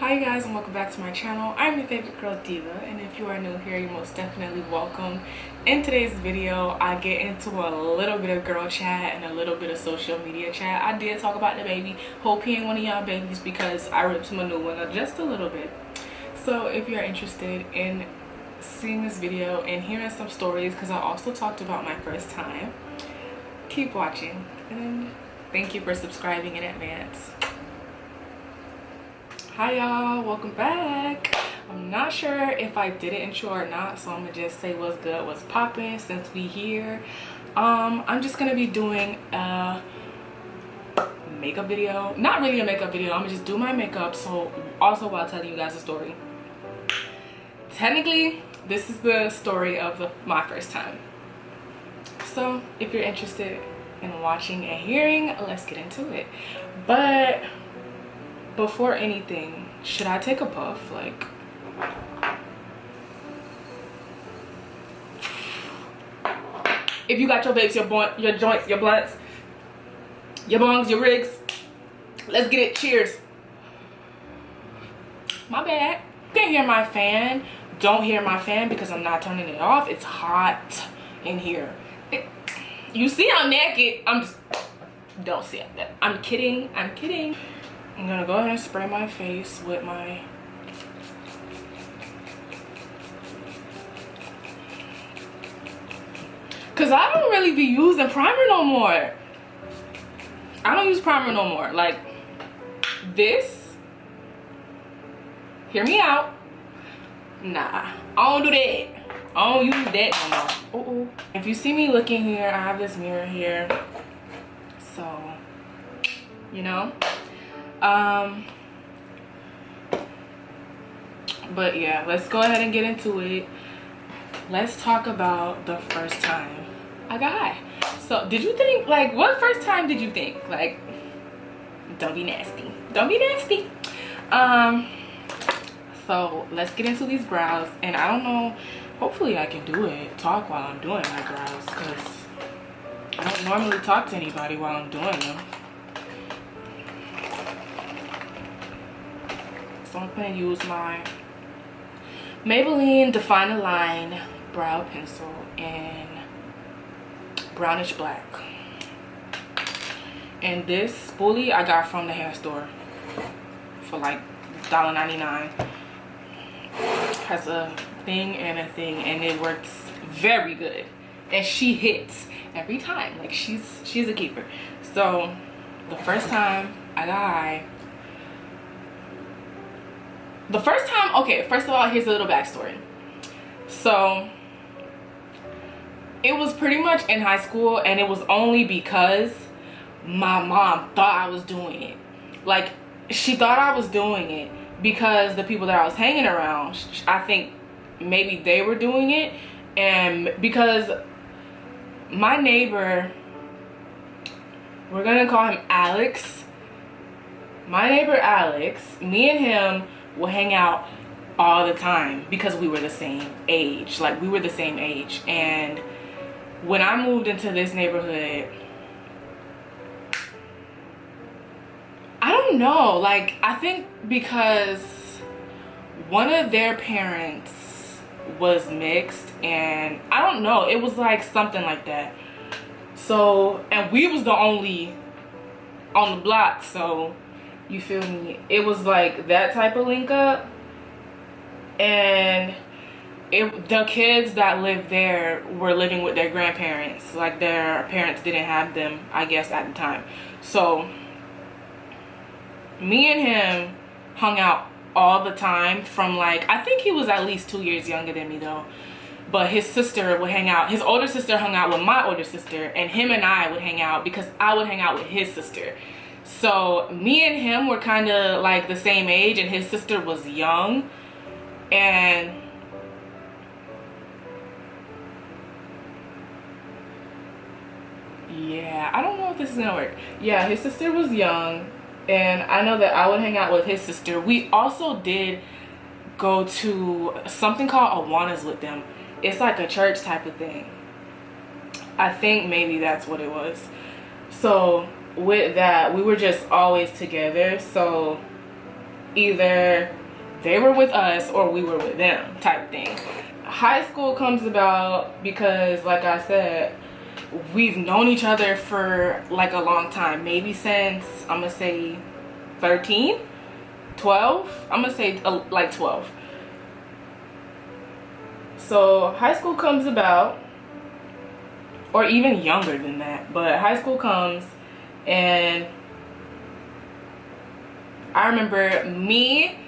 Hi guys, and welcome back to my channel. I'm your favorite girl, Diva, and if you are new here, you're most definitely welcome. In today's video, I get into a little bit of girl chat and a little bit of social media chat. I did talk about the baby. Hope he ain't one of y'all babies because I ripped him a new one just a little bit. So if you're interested in seeing this video and hearing some stories, because I also talked about my first time, keep watching, and thank you for subscribing in advance. Hi y'all, welcome back. I'm not sure if I did an intro or not, so I'm gonna just say what's good, what's popping since we here. I'm just gonna be doing a makeup video. Not really a makeup video, I'm gonna just do my makeup, so also while telling you guys a story. Technically, this is the story of my first time. So if you're interested in watching and hearing, let's get into it. But before anything, should I take a puff? Like, if you got your vapes, your joints, your blunts, your bongs, your rigs, let's get it. Cheers. My bad. You can't hear my fan. Don't hear my fan because I'm not turning it off. It's hot in here. You see I'm naked. I'm just, don't see it. I'm kidding. I'm kidding. I'm gonna go ahead and spray my face with my cause I don't really be using primer no more. I don't use primer no more. Like this, hear me out. Nah, I don't do that. I don't use that no more. If you see me looking here, I have this mirror here. So, you know. But yeah, let's go ahead and get into it. Let's talk about the first time I got high. So did you think, like, what first time did you think? Like, don't be nasty. Don't be nasty. So let's get into these brows. And I don't know, hopefully I can do it, talk while I'm doing my brows, because I don't normally talk to anybody while I'm doing them. So I'm going to use my Maybelline Define a Line brow pencil in brownish black. And this spoolie I got from the hair store for like $1.99. Has a thing and a thing, and it works very good. And she hits every time. Like she's a keeper. So the first time I got high, okay, first of all, here's a little backstory. So it was pretty much in high school, and it was only because my mom thought I was doing it. Like, she thought I was doing it because the people that I was hanging around, I think maybe they were doing it. And because my neighbor, we're gonna call him Alex. My neighbor Alex, me and him will hang out all the time because we were the same age. Like, we were the same age. And when I moved into this neighborhood, I don't know, like, I think because one of their parents was mixed, and I don't know, it was like something like that. So, and we was the only on the block, so you feel me? It was like that type of link up. And the kids that lived there were living with their grandparents. Like, their parents didn't have them, I guess, at the time. So me and him hung out all the time from, like, I think he was at least 2 years younger than me though. But his sister would hang out. His older sister hung out with my older sister, and him and I would hang out because I would hang out with his sister. So me and him were kind of like the same age, and his sister was young. And yeah, I don't know if this is gonna work. Yeah, his sister was young, and I know that I would hang out with his sister. We also did go to something called Awana's with them. It's like a church type of thing. I think maybe that's what it was. So with that, we were just always together. So either they were with us or we were with them type thing. High school comes about because, like I said, we've known each other for like a long time, maybe since, I'm gonna say 13, 12, I'm gonna say like 12. So high school comes about, or even younger than that, but high school comes, and I remember me,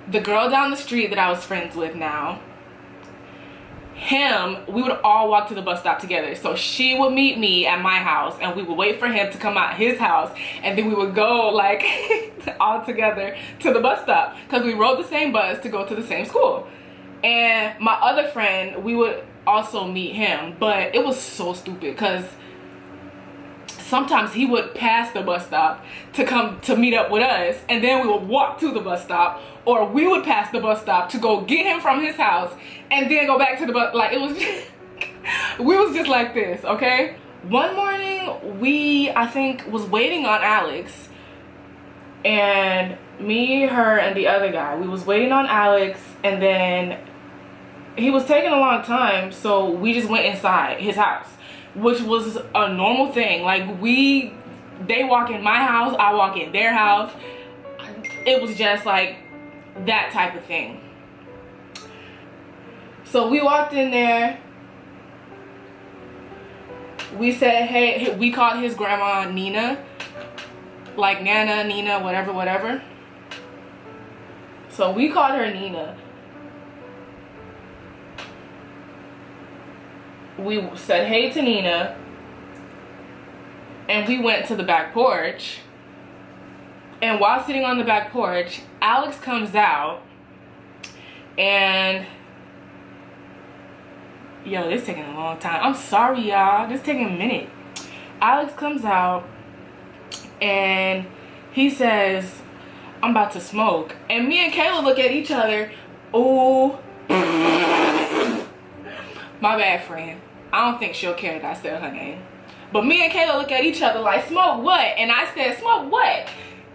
the girl down the street that I was friends with now, him, we would all walk to the bus stop together. So she would meet me at my house, and we would wait for him to come out his house, and then we would go like all together to the bus stop, because we rode the same bus to go to the same school. And my other friend, we would also meet him, but it was so stupid because sometimes he would pass the bus stop to come to meet up with us, and then we would walk to the bus stop, or we would pass the bus stop to go get him from his house and then go back to the bus. Like, it was just, we was just like this, okay? One morning, we, I think, was waiting on Alex, and me, her, and the other guy, we was waiting on Alex, and then he was taking a long time, so we just went inside his house, which was a normal thing. Like, they walk in my house, I walk in their house. It was just like that type of thing. So we walked in there. We said, hey, we called his grandma Nina, like Nana, Nina, whatever. So we called her Nina. We said hey to Nina, and we went to the back porch. And while sitting on the back porch, Alex comes out, and yo, this is taking a long time. I'm sorry, y'all. This is taking a minute. Alex comes out, and he says, I'm about to smoke. And me and Kayla look at each other. Ooh. My bad, friend. I don't think she'll care that I said her name. But me and Kayla look at each other like, smoke what? And I said, smoke what?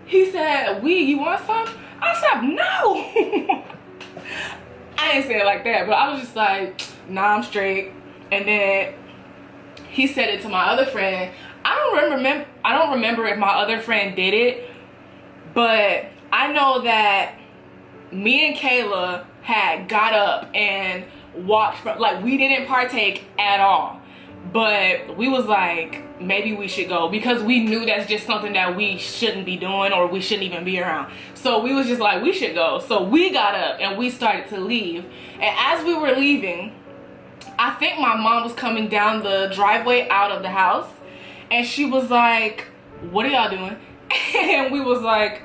He said, weed, you want some? I said, no. I didn't say it like that, but I was just like, nah, I'm straight. And then he said it to my other friend. I don't remember if my other friend did it, but I know that me and Kayla had got up and walked from, like, we didn't partake at all, but we was like, maybe we should go, because we knew that's just something that we shouldn't be doing, or we shouldn't even be around. So we was just like, we should go. So we got up and we started to leave, and as we were leaving, I think my mom was coming down the driveway out of the house, and she was like, what are y'all doing? And we was like,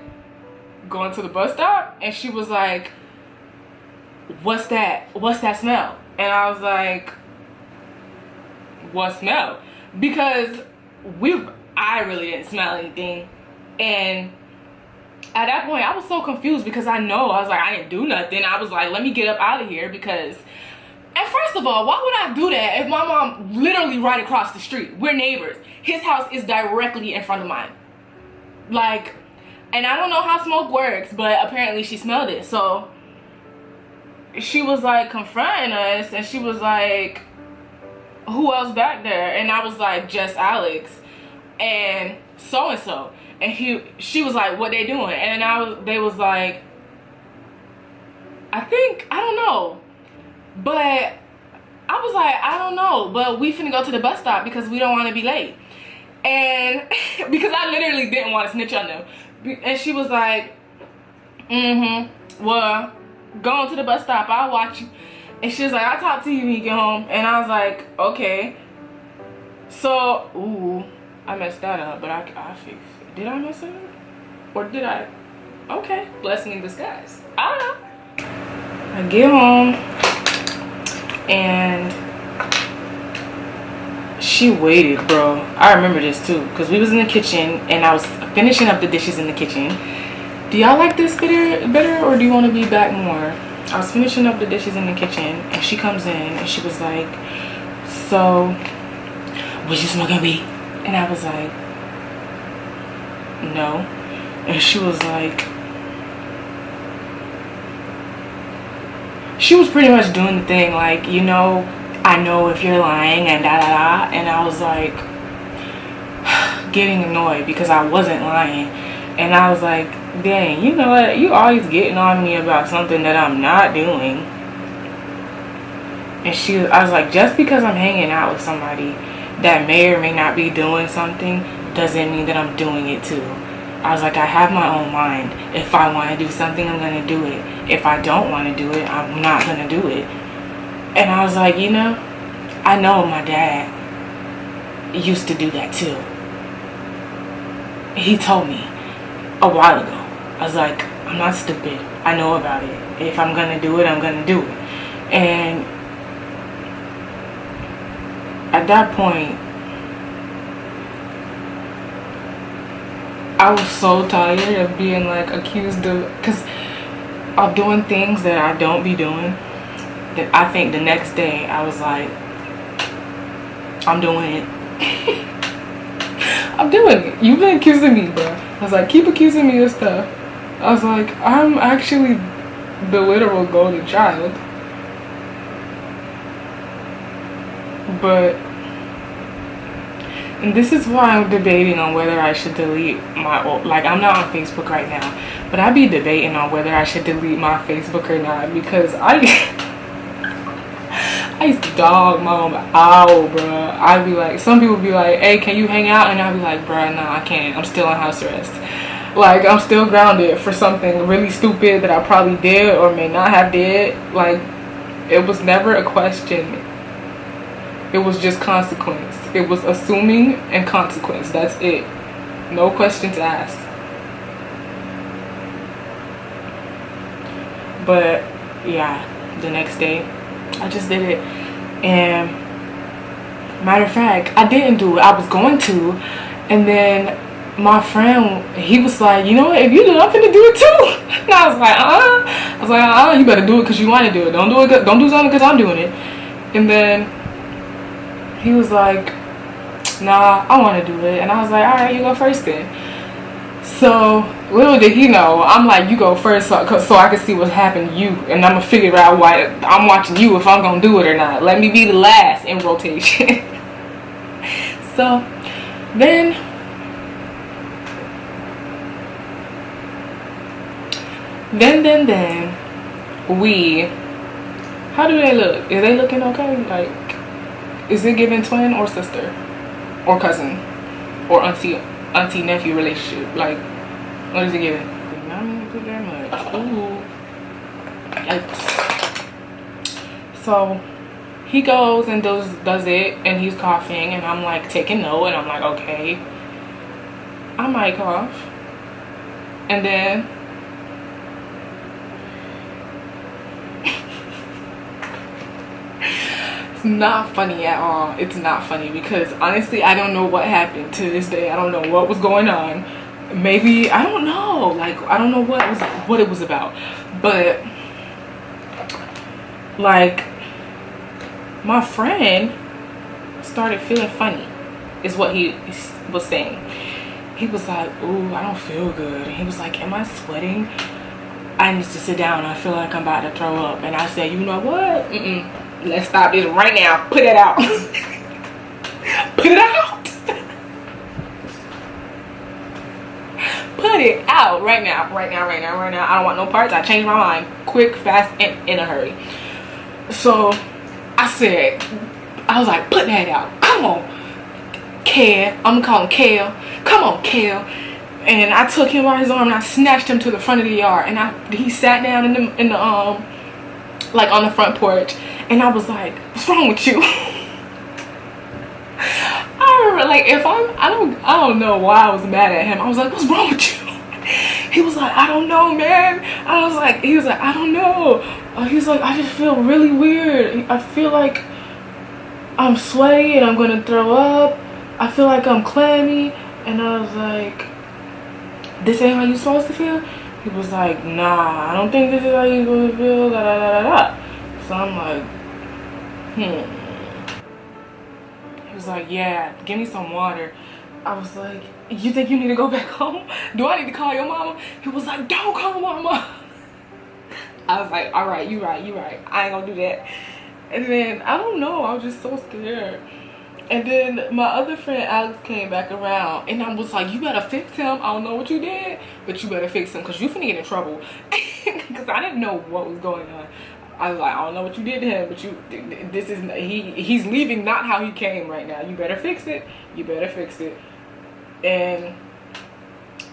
going to the bus stop. And she was like, what's that smell? And I was like, what smell? Because I really didn't smell anything. And at that point I was so confused, because I was like, I didn't do nothing. I was like, let me get up out of here, because, and first of all, why would I do that if my mom literally right across the street? We're neighbors. His house is directly in front of mine. Like, and I don't know how smoke works, but apparently she smelled it. So she was like confronting us, and she was like, who else back there? And I was like, just Alex and so. And she was like, what they doing? And they was like, I don't know. But I was like, I don't know, but we finna go to the bus stop because we don't want to be late. And because I literally didn't want to snitch on them. And she was like, well, going to the bus stop, I'll watch you. And she was like, I'll talk to you when you get home. And I was like, okay. So, ooh, I messed that up, but I fixed it. Did I mess it up? Or did I? Okay, blessing in disguise. I don't know. I get home, and she waited, bro. I remember this too, because we was in the kitchen, and I was finishing up the dishes in the kitchen. Do y'all like this better, or do you want to be back more? I was finishing up the dishes in the kitchen, and she comes in, and she was like, so, was you smoking weed? And I was like, no. And she was like, she was pretty much doing the thing like, you know, I know if you're lying and da da da. And I was like getting annoyed because I wasn't lying. And I was like, dang, you know what? You always getting on me about something that I'm not doing. And I was like, just because I'm hanging out with somebody that may or may not be doing something doesn't mean that I'm doing it too. I was like, I have my own mind. If I want to do something, I'm going to do it. If I don't want to do it, I'm not going to do it. And I was like, you know, I know my dad used to do that too. He told me a while ago. I was like, I'm not stupid. I know about it. If I'm going to do it, I'm going to do it. And at that point, I was so tired of being like accused of doing things that I don't be doing. That I think the next day I was like, I'm doing it. I'm doing it. You've been accusing me, bro. I was like, keep accusing me of stuff. I was like, I'm actually the literal golden child. But, and this is why I'm debating on whether I should delete my old, like, I'm not on Facebook right now, but I be debating on whether I should delete my Facebook or not, because I used to dog my mom out, bruh. I'd be like, some people be like, hey, can you hang out? And I'd be like, bruh, nah, I can't. I'm still on house arrest. Like, I'm still grounded for something really stupid that I probably did or may not have did. Like, it was never a question. It was just consequence. It was assuming and consequence. That's it. No questions asked. But yeah, the next day I just did it. And matter of fact, I didn't do it. I was going to, and then my friend, he was like, you know what, if you do it, I'm finna do it too. And I was like, you better do it because you want to do it. Don't do something because I'm doing it. And then he was like, nah, I want to do it. And I was like, all right, you go first then. So little did he know, I'm like, you go first so I can see what's happening to you, and I'm gonna figure out why I'm watching you if I'm gonna do it or not. Let me be the last in rotation. So then we, how do they look? Is they looking okay? Like, is it giving twin or sister or cousin or auntie nephew relationship? Like, what is it giving? Not even put that much. Ooh, yikes. So he goes and does it, and he's coughing, and I'm like taking note, and I'm like, okay, I might cough. And then it's not funny at all. It's not funny because honestly, I don't know what happened to this day. I don't know what was going on. Maybe, I don't know. Like, I don't know what it was about. But like, my friend started feeling funny, is what he was saying. He was like, ooh, I don't feel good. And he was like, am I sweating? I need to sit down. I feel like I'm about to throw up. And I said, you know what? Let's stop this right now. Put it out. Put it out. Put it out right now. Right now. I don't want no parts. I changed my mind quick, fast, and in a hurry. So I was like, put that out. Come on, Kale. I'm gonna call him Kale. Come on, Kale. And I took him by his arm and I snatched him to the front of the yard. And he sat down in the like on the front porch. And I was like, what's wrong with you? I remember, like, I don't know why I was mad at him. I was like, what's wrong with you? He was like, I don't know, man. He was like, I don't know. He was like, I just feel really weird. I feel like I'm sweaty and I'm gonna throw up. I feel like I'm clammy. And I was like, this ain't how you supposed to feel? He was like, nah, I don't think this is how you supposed to feel. Da, da, da, da, da. So I'm like, He was like, yeah, give me some water. I was like, you think you need to go back home? Do I need to call your mama? He was like, don't call mama. I was like, all right, you right, I ain't gonna do that. And then I don't know, I was just so scared. And then my other friend Alex came back around, and I was like, you better fix him. I don't know what you did, but you better fix him, because you finna get in trouble. Because I didn't know what was going on. I was like, I don't know what you did to him, but this is, he's leaving not how he came right now. You better fix it. You better fix it. And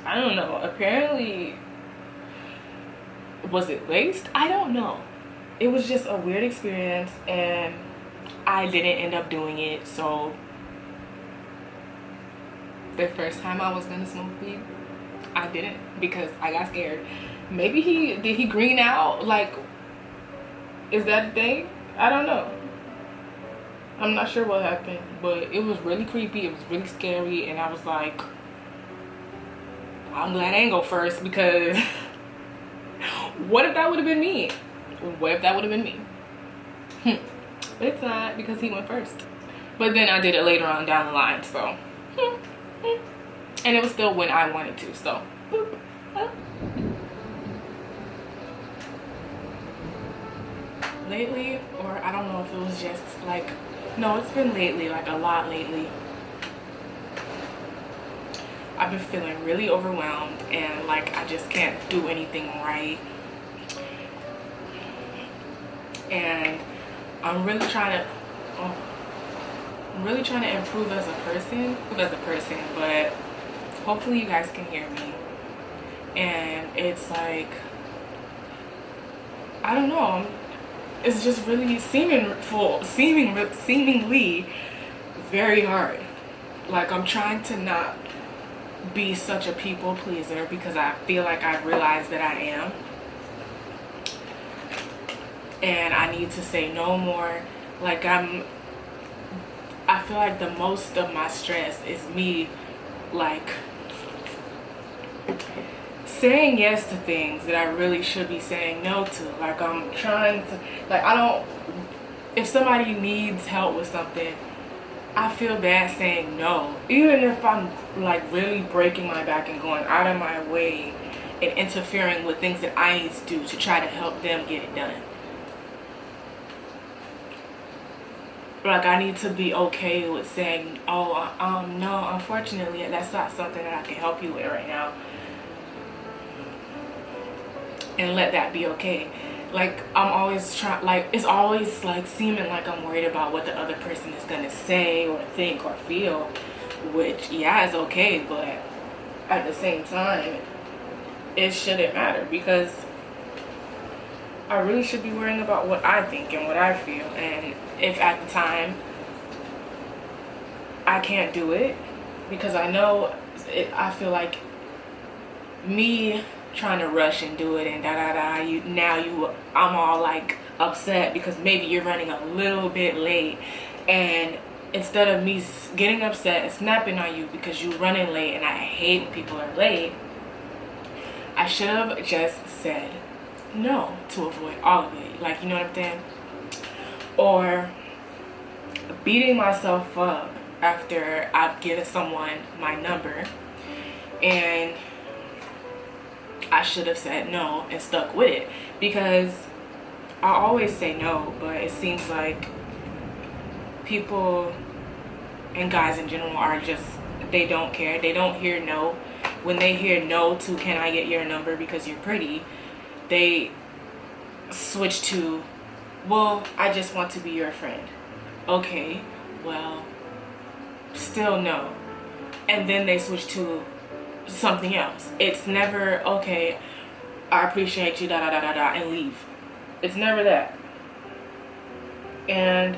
I don't know, apparently, was it laced? I don't know. It was just a weird experience, and I didn't end up doing it. So the first time I was gonna smoke weed, I didn't, because I got scared. Maybe did he green out? Like, is that a thing? I don't know. I'm not sure what happened, but it was really creepy. It was really scary, and I was like, I'm glad I ain't go first, because what if that would have been me? What if that would have been me? But it's not, because he went first. But then I did it later on down the line, so. And it was still when I wanted to, so. Lately, or I don't know if it was just like, no, it's been lately, like a lot lately. I've been feeling really overwhelmed, and like I just can't do anything right. And I'm really trying to improve as a person, but hopefully you guys can hear me. And it's like, I don't know, it's just really seemingly very hard. Like, I'm trying to not be such a people pleaser, because I feel like I realize that I am. And I need to say no more. Like, I feel like the most of my stress is me, like, saying yes to things that I really should be saying no to. Like, I'm trying to, like, if somebody needs help with something, I feel bad saying no. Even if I'm, like, really breaking my back and going out of my way and interfering with things that I need to do to try to help them get it done. Like, I need to be okay with saying, oh, no, unfortunately, that's not something that I can help you with right now. And let that be okay. Like, I'm always trying, like, it's always, like, seeming like I'm worried about what the other person is gonna say or think or feel. Which, yeah, is okay, but at the same time, it shouldn't matter, because I really should be worrying about what I think and what I feel. And if at the time I can't do it, because I know I feel like me trying to rush and do it and I'm all like upset because maybe you're running a little bit late, and instead of me getting upset and snapping on you because you're running late, and I hate when people are late, I should have just said no to avoid all of it. Like, you know what I'm saying? Or beating myself up after I've given someone my number, and I should have said no and stuck with it, because I always say no, but it seems like people and guys in general are just, they don't care. They don't hear no. When they hear no to can I get your number because you're pretty, they switch to, well, I just want to be your friend. Okay, well, still no. And then they switch to something else. It's never, okay, I appreciate you, and leave. It's never that. And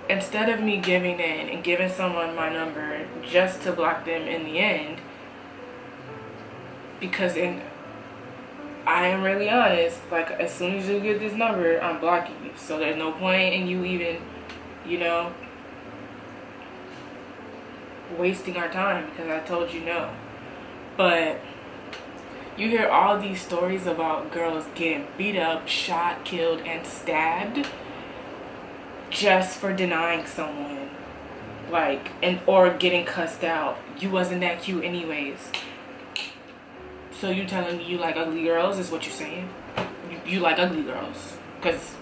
instead of me giving in and giving someone my number just to block them in the end, because I am really honest, like, as soon as you get this number, I'm blocking you. So there's no point in you even, you know, wasting our time because I told you no. But you hear all these stories about girls getting beat up, shot, killed, and stabbed just for denying someone, like, or getting cussed out. You wasn't that cute anyways. So you telling me you like ugly girls is what you're saying? you like ugly girls, because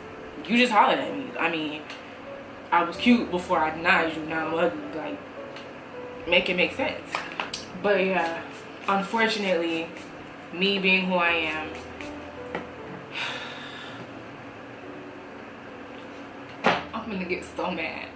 you just hollered at me. I mean, I was cute before I denied you, now I'm ugly. Like, make it make sense. But yeah, unfortunately, me being who I am, I'm gonna get so mad.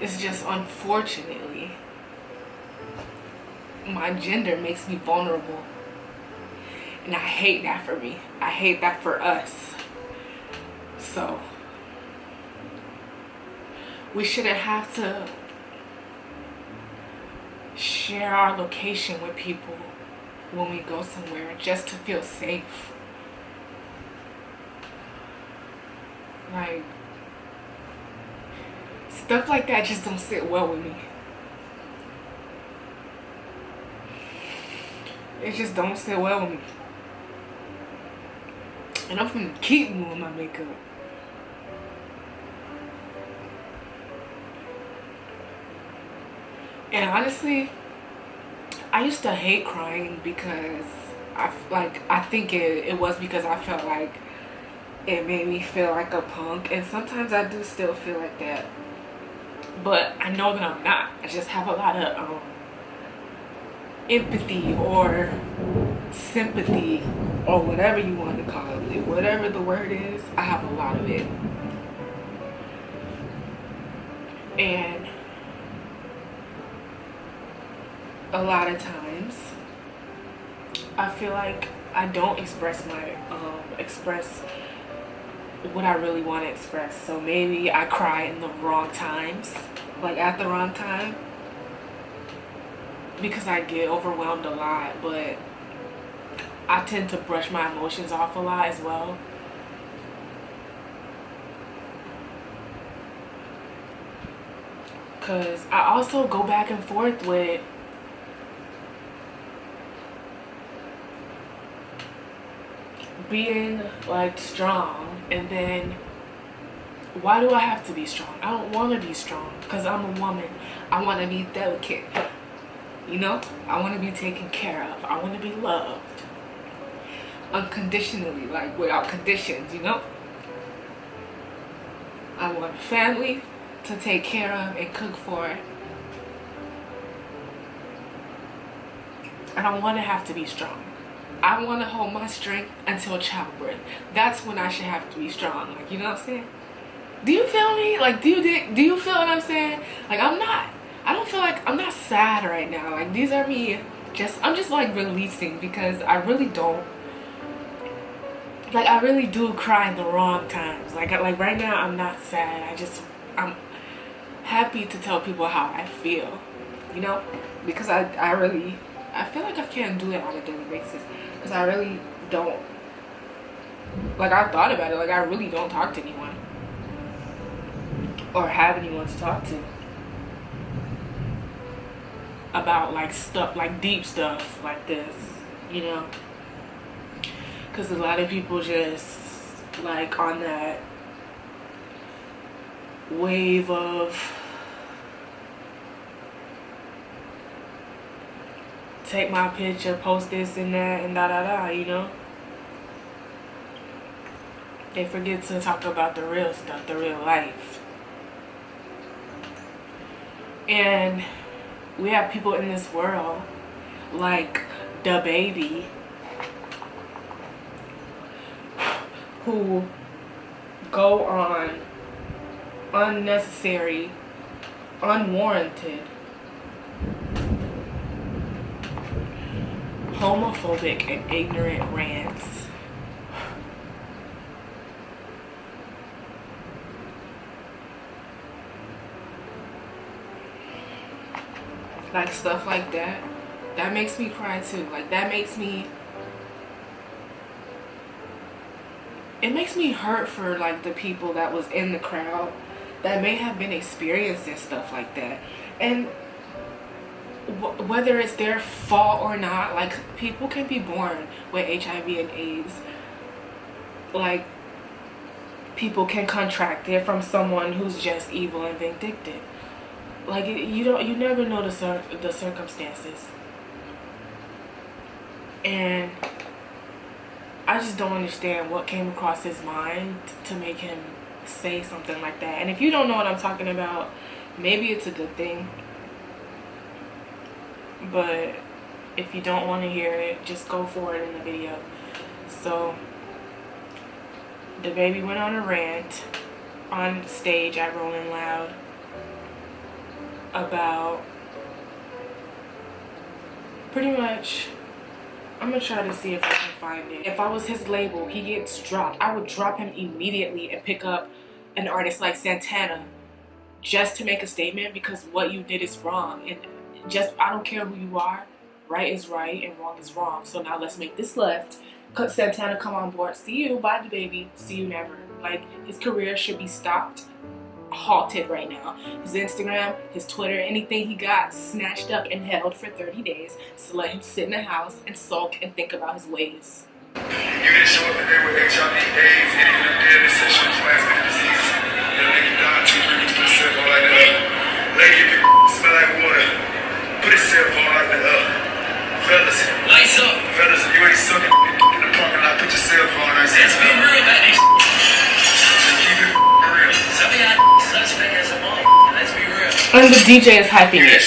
It's just, unfortunately, my gender makes me vulnerable. And I hate that for me. I hate that for us. So, we shouldn't have to share our location with people when we go somewhere just to feel safe. Like, stuff like that just don't sit well with me. It just don't sit well with me. And I'm gonna keep moving my makeup. And honestly, I used to hate crying because I think it was because I felt like it made me feel like a punk, and sometimes I do still feel like that. But I know that I'm not. I just have a lot of empathy or sympathy or whatever you want to call it. Whatever the word is, I have a lot of it. And a lot of times I feel like I don't express what I really want to express. So maybe I cry in the wrong times, like at the wrong time, because I get overwhelmed a lot. But I tend to brush my emotions off a lot as well. Because I also go back and forth with being like strong, and then why do I have to be strong? I don't want to be strong because I'm a woman. I want to be delicate, you know? I want to be taken care of. I want to be loved unconditionally, like without conditions, you know? I want a family to take care of and cook for. I don't want to have to be strong. I want to hold my strength until childbirth. That's when I should have to be strong. Like, you know what I'm saying? Do you feel me? Like, do you feel what I'm saying? Like, I don't feel like, I'm not sad right now. Like, these are me. I'm just like releasing, because I really don't. Like, I really do cry in the wrong times. Like right now, I'm not sad. I'm happy to tell people how I feel, you know? Because I feel like I can't do it on a daily basis. Because I really don't. Like, I thought about it. Like, I really don't talk to anyone. Or have anyone to talk to. About, like, stuff, like deep stuff like this, you know? Because a lot of people just, like, on that wave of take my picture, post this and that, and da, you know? They forget to talk about the real stuff, the real life. And we have people in this world, like DaBaby, who go on unnecessary, unwarranted, homophobic and ignorant rants. Like, stuff like that. That makes me cry too. Like, that makes me it makes me hurt for like the people that was in the crowd that may have been experiencing stuff like that. And whether it's their fault or not, like, people can be born with HIV and AIDS. Like, people can contract it from someone who's just evil and vindictive. Like, you never know the circumstances. And I just don't understand what came across his mind to make him say something like that. And if you don't know what I'm talking about, maybe it's a good thing. But if you don't want to hear it, just go for it in the video. So the baby went on a rant on stage at Rolling Loud about pretty much, I'm gonna try to see if I can find it. If I was his label, he gets dropped, I would drop him immediately and pick up an artist like Santana just to make a statement, because what you did is wrong. And just, I don't care who you are, right is right and wrong is wrong. So now let's make this left. Santana, come on board. See you, bye the baby, see you never. Like, his career should be stopped, halted right now. His Instagram, his Twitter, anything he got snatched up and held for 30 days. So let him sit in the house and sulk and think about his ways. You didn't show up today with HIV, AIDS, any of them deadly sexual transmitted diseases. That nigga died 2 weeks put his cell phone like that. Lady, if your smell like water, put his cell phone like that. Fellas, lights up. Fellas, if you ain't sucking in the parking lot, put your cell phone like that. Let's be real about this. Keep it real. Some of y'all suspect as a mom. Let's be real. And the DJ is hyping it.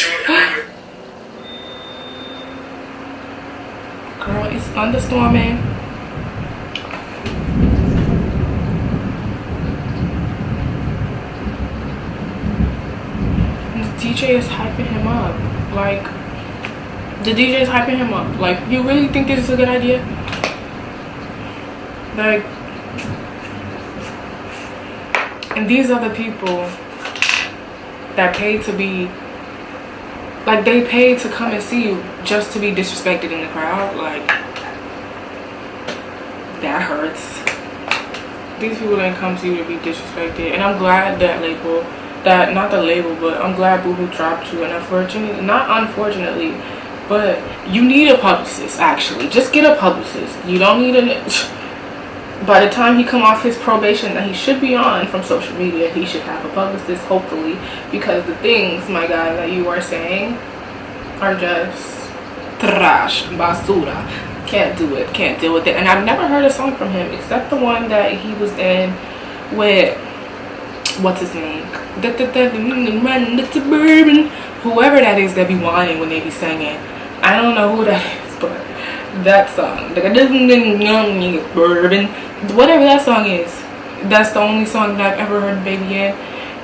Girl, it's thunderstorming. And the DJ is hyping him up. Like, the DJ is hyping him up. Like, you really think this is a good idea? Like, and these are the people that pay to be, like, they pay to come and see you just to be disrespected in the crowd. Like, that hurts. These people didn't come to you to be disrespected. And I'm glad that label, that, not the label, but I'm glad Boohoo dropped you. And unfortunately, not unfortunately, but you need a publicist, actually. Just get a publicist. You don't need a... By the time he come off his probation that he should be on from social media, he should have a publicist, hopefully. Because the things, my guy, that you are saying are just trash, basura. Can't do it. Can't deal with it. And I've never heard a song from him except the one that he was in with... What's his name? Whoever that is that be whining when they be singing. I don't know who that is, but that song, whatever that song is, that's the only song that I've ever heard Baby in.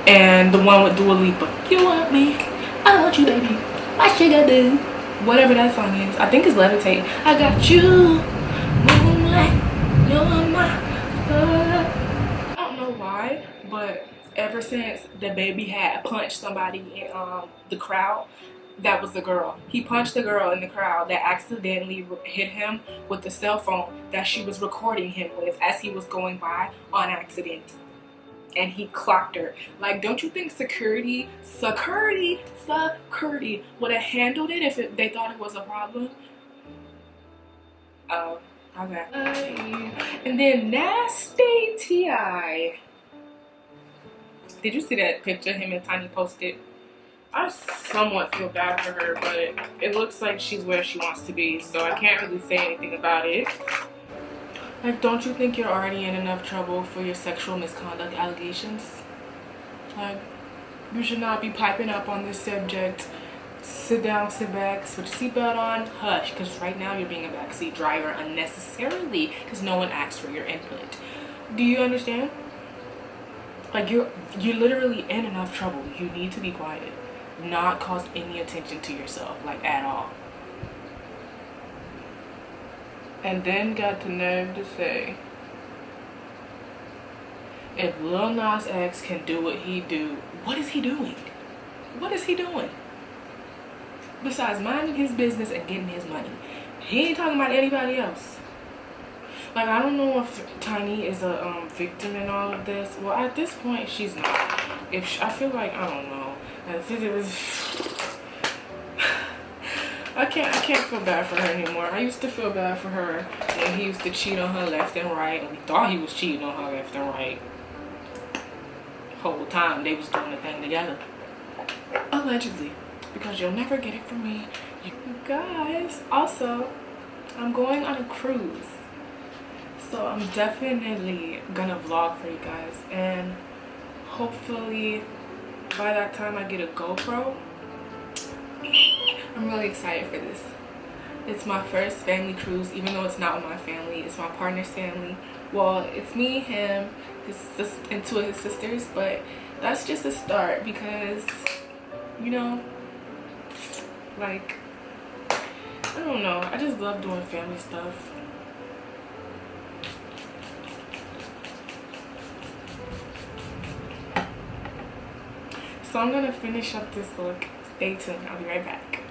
And the one with Dua Lipa, you want me, I want you, baby, what should I do? Whatever that song is, I think it's Levitate. I got you, moonlight, you're my love. I don't know why, but ever since the baby had punched somebody in the crowd, that was the girl. He punched the girl in the crowd that accidentally hit him with the cell phone that she was recording him with as he was going by on accident. And he clocked her. Like, don't you think security would have handled it if they thought it was a problem? Oh, okay. And then Nasty T.I. Did you see that picture him and Tiny posted? I somewhat feel bad for her, but it looks like she's where she wants to be, so I can't really say anything about it. Like, don't you think you're already in enough trouble for your sexual misconduct allegations? Like, you should not be piping up on this subject. Sit down, sit back, put your seatbelt on, hush, because right now you're being a backseat driver unnecessarily because no one asked for your input. Do you understand? Like, you're literally in enough trouble. You need to be quiet. Not cause any attention to yourself, like, at all. And then got the nerve to say, if Lil Nas X can do what he do, what is he doing? What is he doing? Besides minding his business and getting his money. He ain't talking about anybody else. Like, I don't know if Tiny is a victim in all of this. Well, at this point, she's not. I feel like, I don't know. I think it was. I can't feel bad for her anymore. I used to feel bad for her when he used to cheat on her left and right, and we thought he was cheating on her left and right. Whole time they was doing the thing together, allegedly, because you'll never get it from me. You guys, also, I'm going on a cruise, so I'm definitely gonna vlog for you guys, and hopefully by that time I get a GoPro. I'm really excited for this. It's my first family cruise, even though it's not with my family. It's my partner's family. Well, it's me, him, and two of his sisters, but that's just a start because, you know, like, I don't know. I just love doing family stuff. So I'm gonna finish up this look. Stay tuned. I'll be right back.